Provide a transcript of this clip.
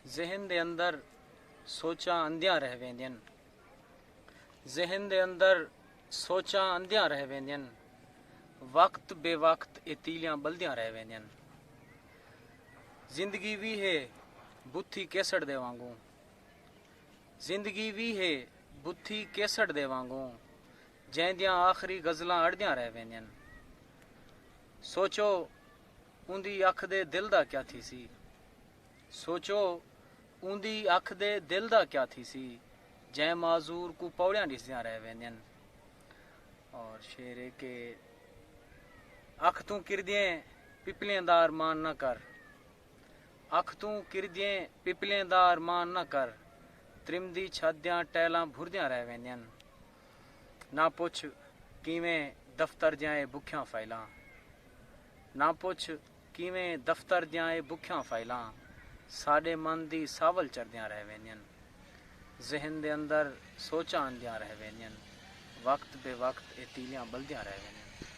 ज़हन दे अंदर सोचा अंधियां रह वेंदियन। ज़हन दे अंदर सोचा अंधियां रह वेंदियन। वक्त बेवक्त ए तीलियां बलदियां रह वेंदियन। जिंदगी भी है बुथी केसड़ दे वांगू। जिंदगी भी है बुथी केसड़ दे वांगू। जैंदियां आखिरी गज़लां अड़दियां रह वेंदियन। सोचो उंदी अख दे दिल दा क्या थी सी। सोचो उंदी अख दे दिल दा क्या थी सी। जै माजूर को पौड़ियां दिसदियां रह वेंदियन। और शेरे के अख तू किरदियें पिपलियां दा अरमान न कर। अख तू किरदियें पिपलियां दा अरमान न कर। त्रिमदी छादियां टैलां भुरदियां रह वेंदियन। ना पुछ किवें दफ्तर दियां भुखियां फाइलां। ना पुछ किवें दफ्तर दियां भुखियां फाइलां साडे मन दी सावल चरदियां रह वेंदियन। ज़हन दे अंदर सोचा आंदियां रह वेंदियन। वक्त बेवक्त ए तीलियां बलदियां रह वेंदियन।